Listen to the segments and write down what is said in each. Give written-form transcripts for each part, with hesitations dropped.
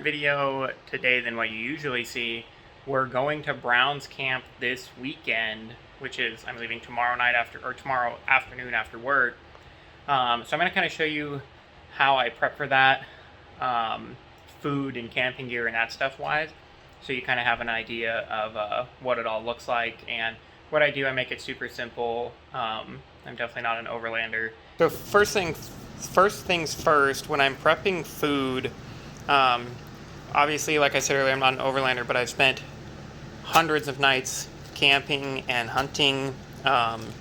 video today than what you usually see. We're going to Brown's Camp this weekend, which is, I'm leaving tomorrow afternoon after work. So I'm going to kind of show you how I prep for that, food and camping gear and that stuff wise, so you kind of have an idea of what it all looks like. And what I do, I make it super simple. I'm definitely not an overlander. So first things first, when I'm prepping food, obviously, like I said earlier, I'm not an overlander, but I've spent hundreds of nights camping and hunting, and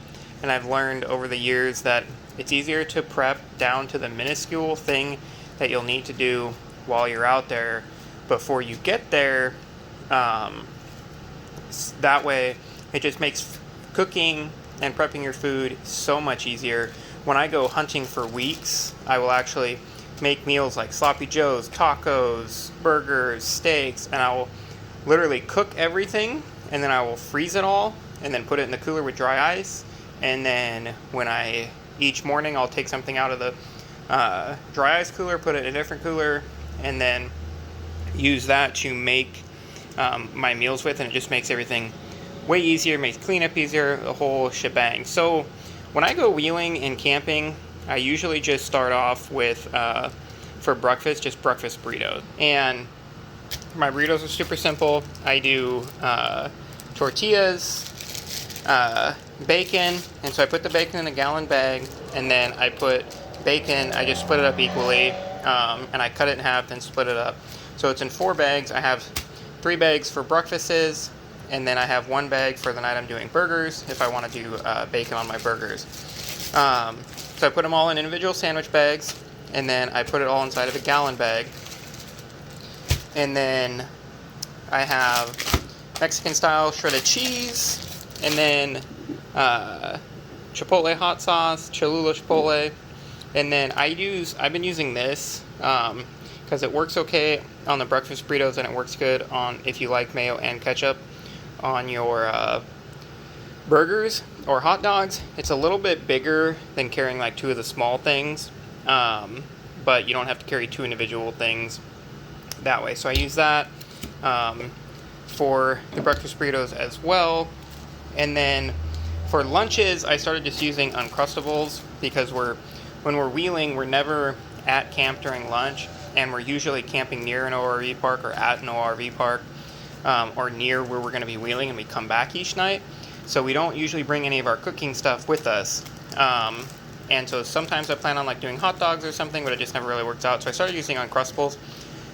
I've learned over the years that it's easier to prep down to the minuscule thing that you'll need to do while you're out there before you get there. That way, it just makes cooking and prepping your food so much easier. When I go hunting for weeks, I will actually make meals like sloppy joes, tacos, burgers, steaks, and I will literally cook everything, and then I will freeze it all and then put it in the cooler with dry ice. And then each morning I'll take something out of the dry ice cooler, put it in a different cooler, and then use that to make my meals with, and it just makes everything way easier, makes cleanup easier, the whole shebang. So when I go wheeling and camping, I usually just start off with, for breakfast, just breakfast burritos. And my burritos are super simple. I do tortillas, bacon, and so I put the bacon in a gallon bag, and then I put bacon, I just split it up equally, and I cut it in half, then split it up. So it's in 4 bags. I have 3 bags for breakfasts, and then I have 1 bag for the night I'm doing burgers, if I want to do bacon on my burgers. So I put them all in individual sandwich bags, and then I put it all inside of a gallon bag. And then I have Mexican style shredded cheese, and then Chipotle hot sauce, Cholula Chipotle. And then I've been using this because it works okay on the breakfast burritos, and it works good on if you like mayo and ketchup on your burgers or hot dogs. It's a little bit bigger than carrying like 2 of the small things, but you don't have to carry 2 individual things that way. So I use that for the breakfast burritos as well. And then for lunches, I started just using Uncrustables because when we're wheeling, we're never at camp during lunch, and we're usually camping near an ORV park or at an ORV park, or near where we're going to be wheeling, and we come back each night. So we don't usually bring any of our cooking stuff with us. And so sometimes I plan on like doing hot dogs or something, but it just never really works out. So I started using Uncrustables,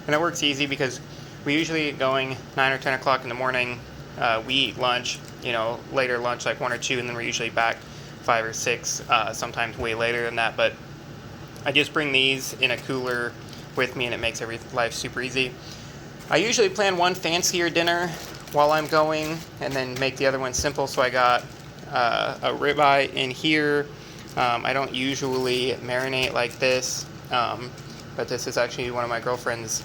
and it works easy because we usually get going 9 or 10 o'clock in the morning. We eat lunch, later lunch like 1 or 2, and then we're usually back 5 or 6, sometimes way later than that. But I just bring these in a cooler with me, and it makes life super easy. I usually plan one fancier dinner while I'm going, and then make the other one simple. So I got a ribeye in here. I don't usually marinate like this, but this is actually my girlfriend's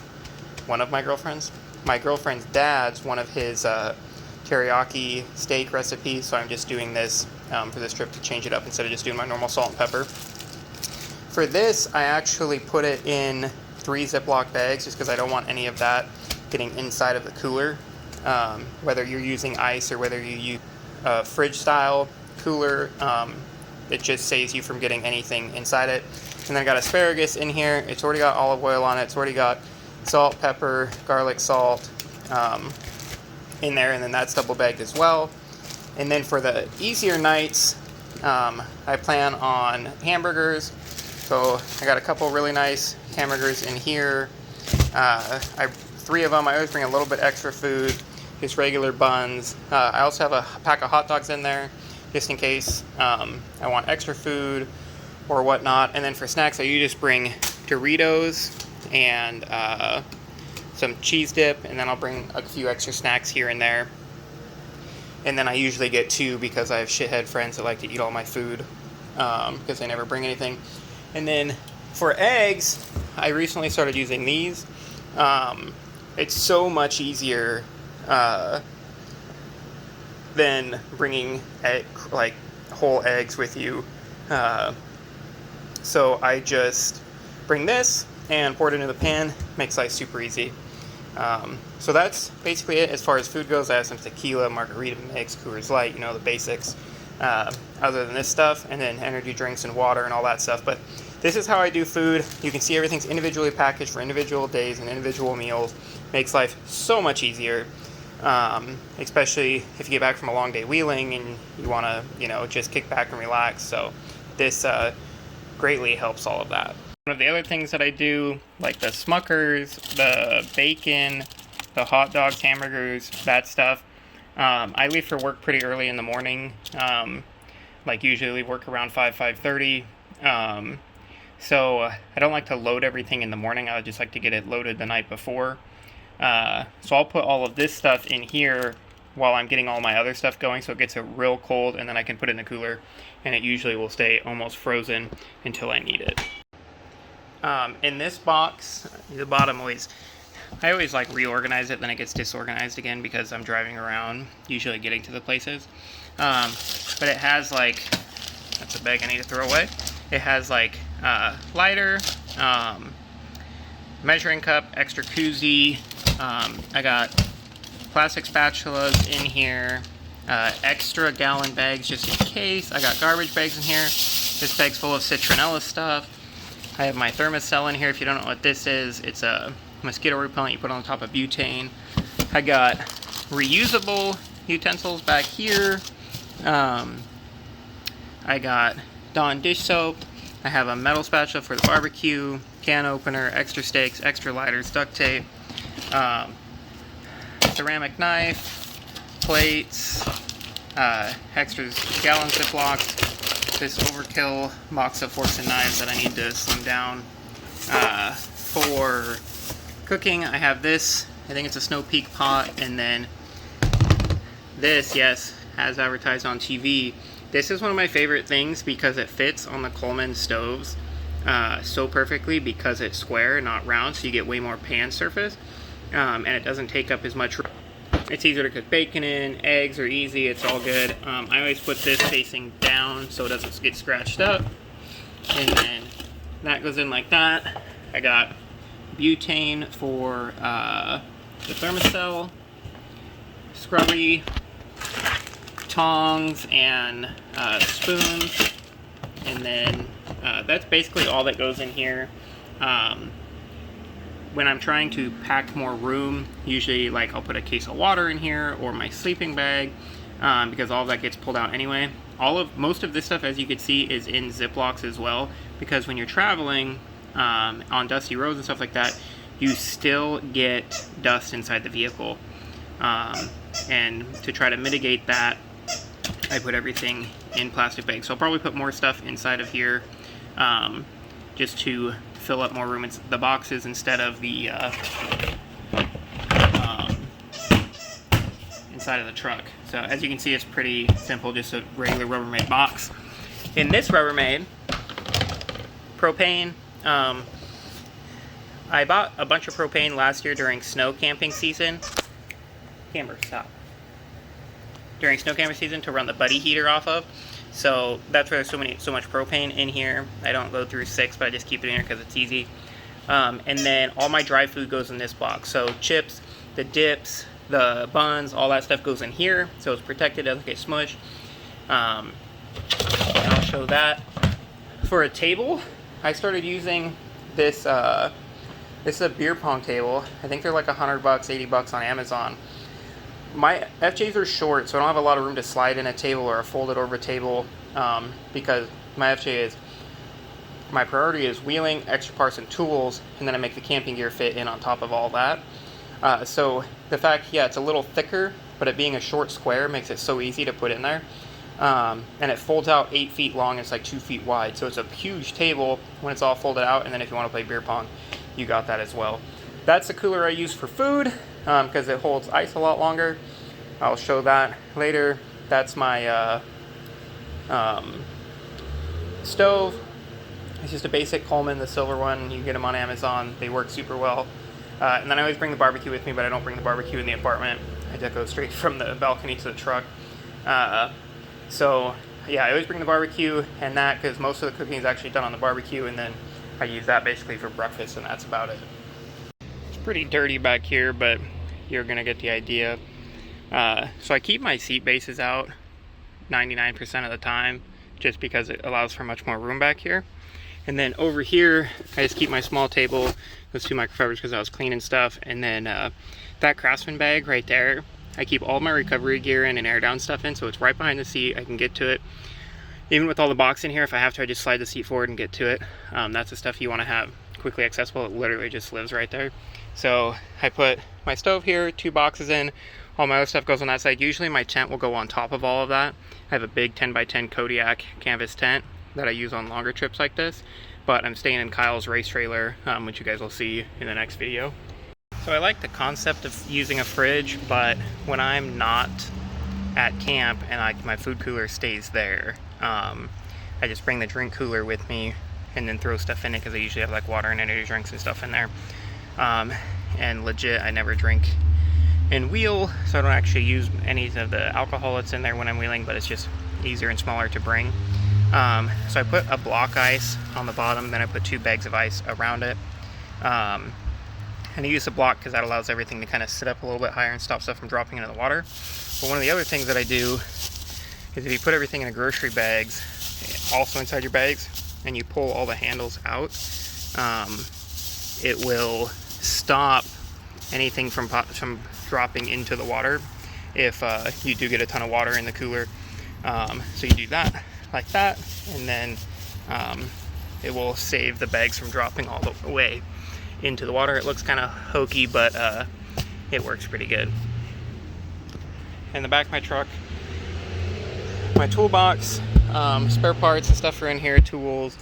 dad's, one of his teriyaki steak recipes. So I'm just doing this for this trip to change it up instead of just doing my normal salt and pepper. For this, I actually put it in 3 Ziploc bags just because I don't want any of that getting inside of the cooler. Whether you're using ice or whether you use a fridge style cooler, it just saves you from getting anything inside it. And then I got asparagus in here. It's already got olive oil on it. It's already got salt, pepper, garlic, salt in there, and then that's double bagged as well. And then for the easier nights, I plan on hamburgers. So I got a couple really nice hamburgers in here. 3 of them. I always bring a little bit extra food, just regular buns. I also have a pack of hot dogs in there, just in case I want extra food or whatnot. And then for snacks, I usually just bring Doritos and some cheese dip, and then I'll bring a few extra snacks here and there. And then I usually get 2 because I have shithead friends that like to eat all my food because they never bring anything. And then for eggs, I recently started using these. It's so much easier than bringing whole eggs with you. So I just bring this and pour it into the pan. Makes life super easy. So that's basically it as far as food goes. I have some tequila, margarita mix, Coors Light, you know, the basics. Other than this stuff, and then energy drinks and water and all that stuff. But this is how I do food. You can see everything's individually packaged for individual days and individual meals. Makes life so much easier, especially if you get back from a long day wheeling and you want to, you know, just kick back and relax. So this greatly helps all of that. One of the other things that I do, like the Smuckers, the bacon, the hot dogs, hamburgers, that stuff, I leave for work pretty early in the morning, like usually work around 5:30. So I don't like to load everything in the morning. I just like to get it loaded the night before. So I'll put all of this stuff in here while I'm getting all my other stuff going, so it gets it real cold, and then I can put it in the cooler, and it usually will stay almost frozen until I need it. In this box, the bottom I always like reorganize it, then it gets disorganized again because I'm driving around, usually getting to the places. But it has like, that's a bag I need to throw away. It has like lighter, measuring cup, extra koozie. I got plastic spatulas in here, extra gallon bags just in case. I got garbage bags in here. This bag's full of citronella stuff. I have my thermocell in here. If you don't know what this is, it's a mosquito repellent you put on top of butane. I got reusable utensils back here. I got Dawn dish soap. I have a metal spatula for the barbecue, can opener, extra steaks, extra lighters, duct tape, ceramic knife, plates, extra gallon Ziplocs, this overkill box of forks and knives that I need to slim down. For cooking, I have this, I think it's a Snow Peak pot, and then this, yes, as advertised on TV. This is one of my favorite things because it fits on the Coleman stoves so perfectly because it's square, not round, so you get way more pan surface, and it doesn't take up as much room. It's easier to cook bacon in, eggs are easy, it's all good. I always put this facing down so it doesn't get scratched up, and then that goes in like that. I got butane for the thermocell, scrubby, tongs, and spoons, and then that's basically all that goes in here. When I'm trying to pack more room, usually like I'll put a case of water in here or my sleeping bag, because all of that gets pulled out anyway. Most of this stuff, as you can see, is in Ziplocs as well, because when you're traveling on dusty roads and stuff like that, you still get dust inside the vehicle, and to try to mitigate that, I put everything in plastic bags. So I'll probably put more stuff inside of here, just to fill up more room in the boxes instead of the inside of the truck. So as you can see, it's pretty simple, just a regular Rubbermaid box. In this Rubbermaid, propane, I bought a bunch of propane last year during snow camping season. Camera, stop. During snow camping season to run the buddy heater off of. So that's why there's so much propane in here. I don't go through 6, but I just keep it in here because it's easy. And then all my dry food goes in this box. So chips, the dips, the buns, all that stuff goes in here. So it's protected, doesn't get smushed. And I'll show that. For a table, I started using this. This is a beer pong table. I think they're like $100, $80 on Amazon. My FJs are short, so I don't have a lot of room to slide in a table or a folded over table, because my priority is wheeling, extra parts and tools, and then I make the camping gear fit in on top of all that. So the fact, yeah, it's a little thicker, but it being a short square makes it so easy to put in there. And it folds out 8 feet long, it's like 2 feet wide, so it's a huge table when it's all folded out, and then if you want to play beer pong, you got that as well. That's the cooler I use for food, because it holds ice a lot longer. I'll show that later. That's my stove. It's just a basic Coleman, the silver one. You get them on Amazon. They work super well. And then I always bring the barbecue with me, but I don't bring the barbecue in the apartment. I just go straight from the balcony to the truck. So yeah, I always bring the barbecue and that, because most of the cooking is actually done on the barbecue, and then I use that basically for breakfast, and that's about it. pretty dirty back here, but you're gonna get the idea. So I keep my seat bases out 99% of the time, just because it allows for much more room back here. And then over here, I just keep my small table, those 2 microfibers because I was cleaning stuff. And then that Craftsman bag right there, I keep all my recovery gear in and air down stuff in, so it's right behind the seat. I can get to it. Even with all the box in here, if I have to, I just slide the seat forward and get to it. That's the stuff you want to have quickly accessible. It literally just lives right there. So I put my stove here, 2 boxes in, all my other stuff goes on that side. Usually my tent will go on top of all of that. I have a big 10x10 Kodiak canvas tent that I use on longer trips like this, but I'm staying in Kyle's race trailer, which you guys will see in the next video. So I like the concept of using a fridge, but when I'm not at camp and my food cooler stays there, I just bring the drink cooler with me and then throw stuff in it, because I usually have like water and energy drinks and stuff in there. And legit, I never drink and wheel, so I don't actually use any of the alcohol that's in there when I'm wheeling, but it's just easier and smaller to bring. So I put a block ice on the bottom, then I put 2 bags of ice around it. And I use the block because that allows everything to kind of sit up a little bit higher and stop stuff from dropping into the water. But one of the other things that I do is if you put everything in the grocery bags, also inside your bags, and you pull all the handles out, it will stop anything from dropping into the water if you do get a ton of water in the cooler. So you do that like that, and then it will save the bags from dropping all the way into the water. It looks kind of hokey, but it works pretty good. In the back of my truck, my toolbox, spare parts and stuff are in here, tools,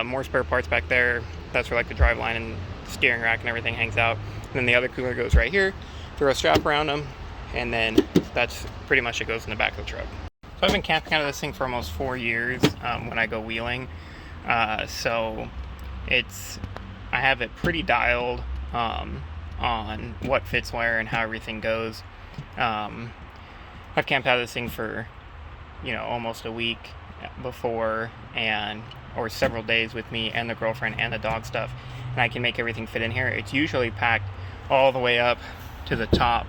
more spare parts back there. That's where like the drive line and steering rack and everything hangs out. And then the other cooler goes right here, throw a strap around them, and then that's pretty much it goes in the back of the truck. So I've been camping out of this thing for almost 4 years when I go wheeling. So I have it pretty dialed on what fits where and how everything goes. I've camped out of this thing for, almost a week before, or several days with me and the girlfriend and the dog stuff, and I can make everything fit in here. It's usually packed all the way up to the top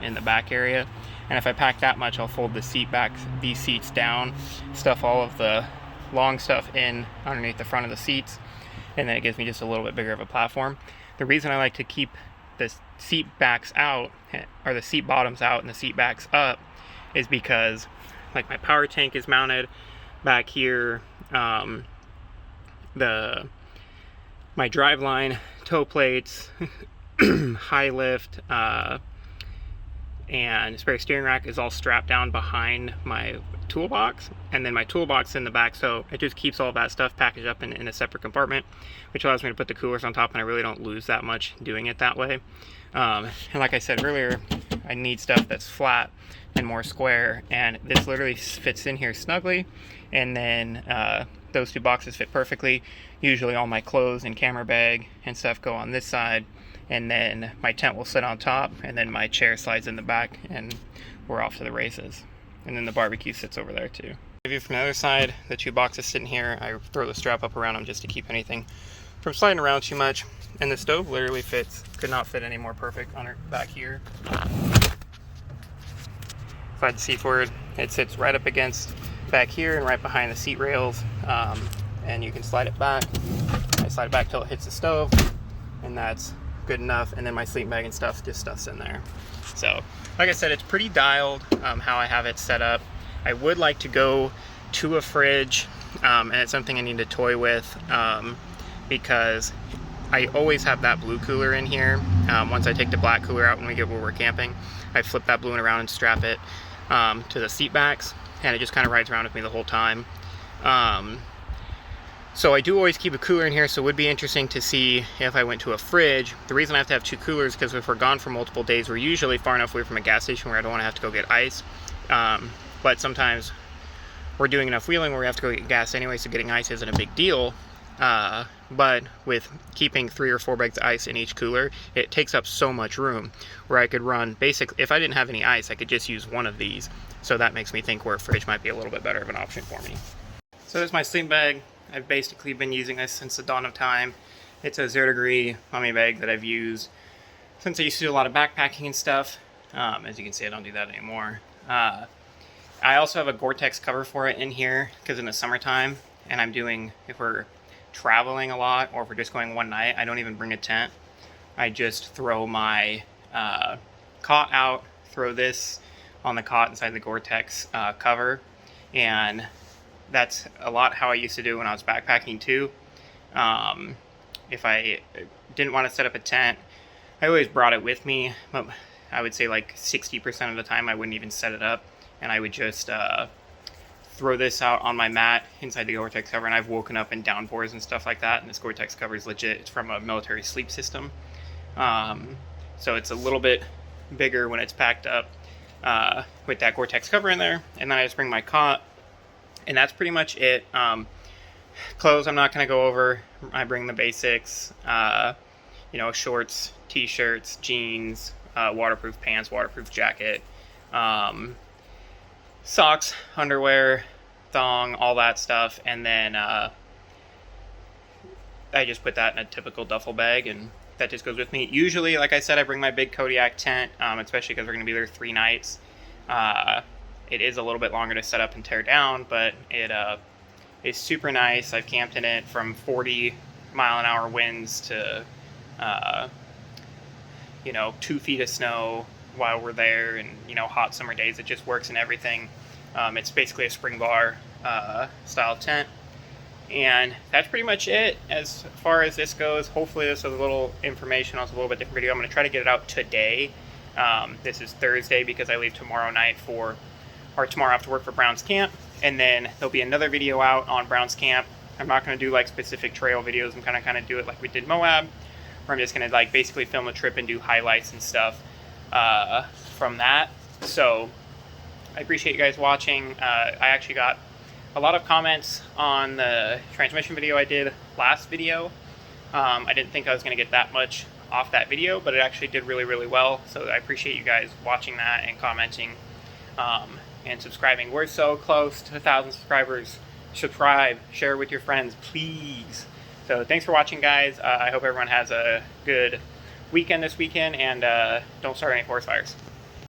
in the back area, and if I pack that much, I'll fold these seats down, stuff all of the long stuff in underneath the front of the seats, and then it gives me just a little bit bigger of a platform. The reason I like to keep the seat backs out, or the seat bottoms out and the seat backs up, is because like my power tank is mounted back here, my drive line, toe plates, high lift, and spare steering rack is all strapped down behind my toolbox, and then my toolbox in the back, so it just keeps all that stuff packaged up in a separate compartment, which allows me to put the coolers on top, and I really don't lose that much doing it that way. And like I said earlier, I need stuff that's flat and more square, and this literally fits in here snugly, and then those 2 boxes fit perfectly. Usually all my clothes and camera bag and stuff go on this side, and then my tent will sit on top, and then my chair slides in the back, and we're off to the races. And then the barbecue sits over there too. View from the other side, the 2 boxes sitting here, I throw the strap up around them just to keep anything from sliding around too much. And the stove literally fits, could not fit any more perfect on her back here. Slide the seat forward, it sits right up against back here and right behind the seat rails, and you can slide it back. I slide it back till it hits the stove, and that's good enough. And then my sleeping bag and stuff, just stuff's in there. So like I said, it's pretty dialed how I have it set up. I would like to go to a fridge, and it's something I need to toy with, because I always have that blue cooler in here. Once I take the black cooler out when we get where we're camping, I flip that blue one around and strap it to the seat backs, and it just kind of rides around with me the whole time. So I do always keep a cooler in here, so it would be interesting to see if I went to a fridge. The reason I have to have 2 coolers is because if we're gone for multiple days, we're usually far enough away from a gas station where I don't want to have to go get ice. But sometimes we're doing enough wheeling where we have to go get gas anyway, so getting ice isn't a big deal. But with keeping 3 or 4 bags of ice in each cooler, it takes up so much room where I could run, basically, if I didn't have any ice, I could just use one of these. So that makes me think where a fridge might be a little bit better of an option for me. So there's my sleeping bag. I've basically been using this since the dawn of time. It's a 0 degree mummy bag that I've used since I used to do a lot of backpacking and stuff, as you can see, I don't do that anymore. I also have a Gore-Tex cover for it in here because in the summertime, and I'm doing, if we're traveling a lot or if we're just going one night, I don't even bring a tent. I just throw my cot out, throw this on the cot inside the Gore-Tex cover, and that's a lot how I used to do when I was backpacking too. If I didn't want to set up a tent, I always brought it with me, but I would say like 60% of the time I wouldn't even set it up, and I would just throw this out on my mat inside the Gore-Tex cover, and I've woken up in downpours and stuff like that, and this Gore-Tex cover is legit. It's from a military sleep system, so it's a little bit bigger when it's packed up with that Gore-Tex cover in there. And then I just bring my cot, and that's pretty much it. Clothes I'm not going to go over. I bring the basics, shorts, t-shirts, jeans, waterproof pants, waterproof jacket, socks, underwear, thong, all that stuff. And then I just put that in a typical duffel bag, and that just goes with me. Usually, like I said, I bring my big Kodiak tent, especially because we're going to be there 3 nights. It is a little bit longer to set up and tear down, but it is super nice. I've camped in it from 40-mile-an-hour winds to 2 feet of snow while we're there, and hot summer days. It just works in everything. It's basically a spring bar style tent, and that's pretty much it as far as this goes. Hopefully this was a little information on a little bit different video. I'm going to try to get it out today. This is Thursday because I leave tomorrow after work for Brown's Camp, and then there'll be another video out on Brown's Camp. I'm not going to do like specific trail videos. I'm going to kind of do it like we did Moab, where I'm just going to like basically film the trip and do highlights and stuff from that. So I appreciate you guys watching. I actually got a lot of comments on the transmission video I did last video. I didn't think I was going to get that much off that video, but it actually did really, really well. So I appreciate you guys watching that and commenting and subscribing. We're so close to 1,000 subscribers. Subscribe, share with your friends, please. So thanks for watching, guys. I hope everyone has a good weekend this weekend, and don't start any forest fires.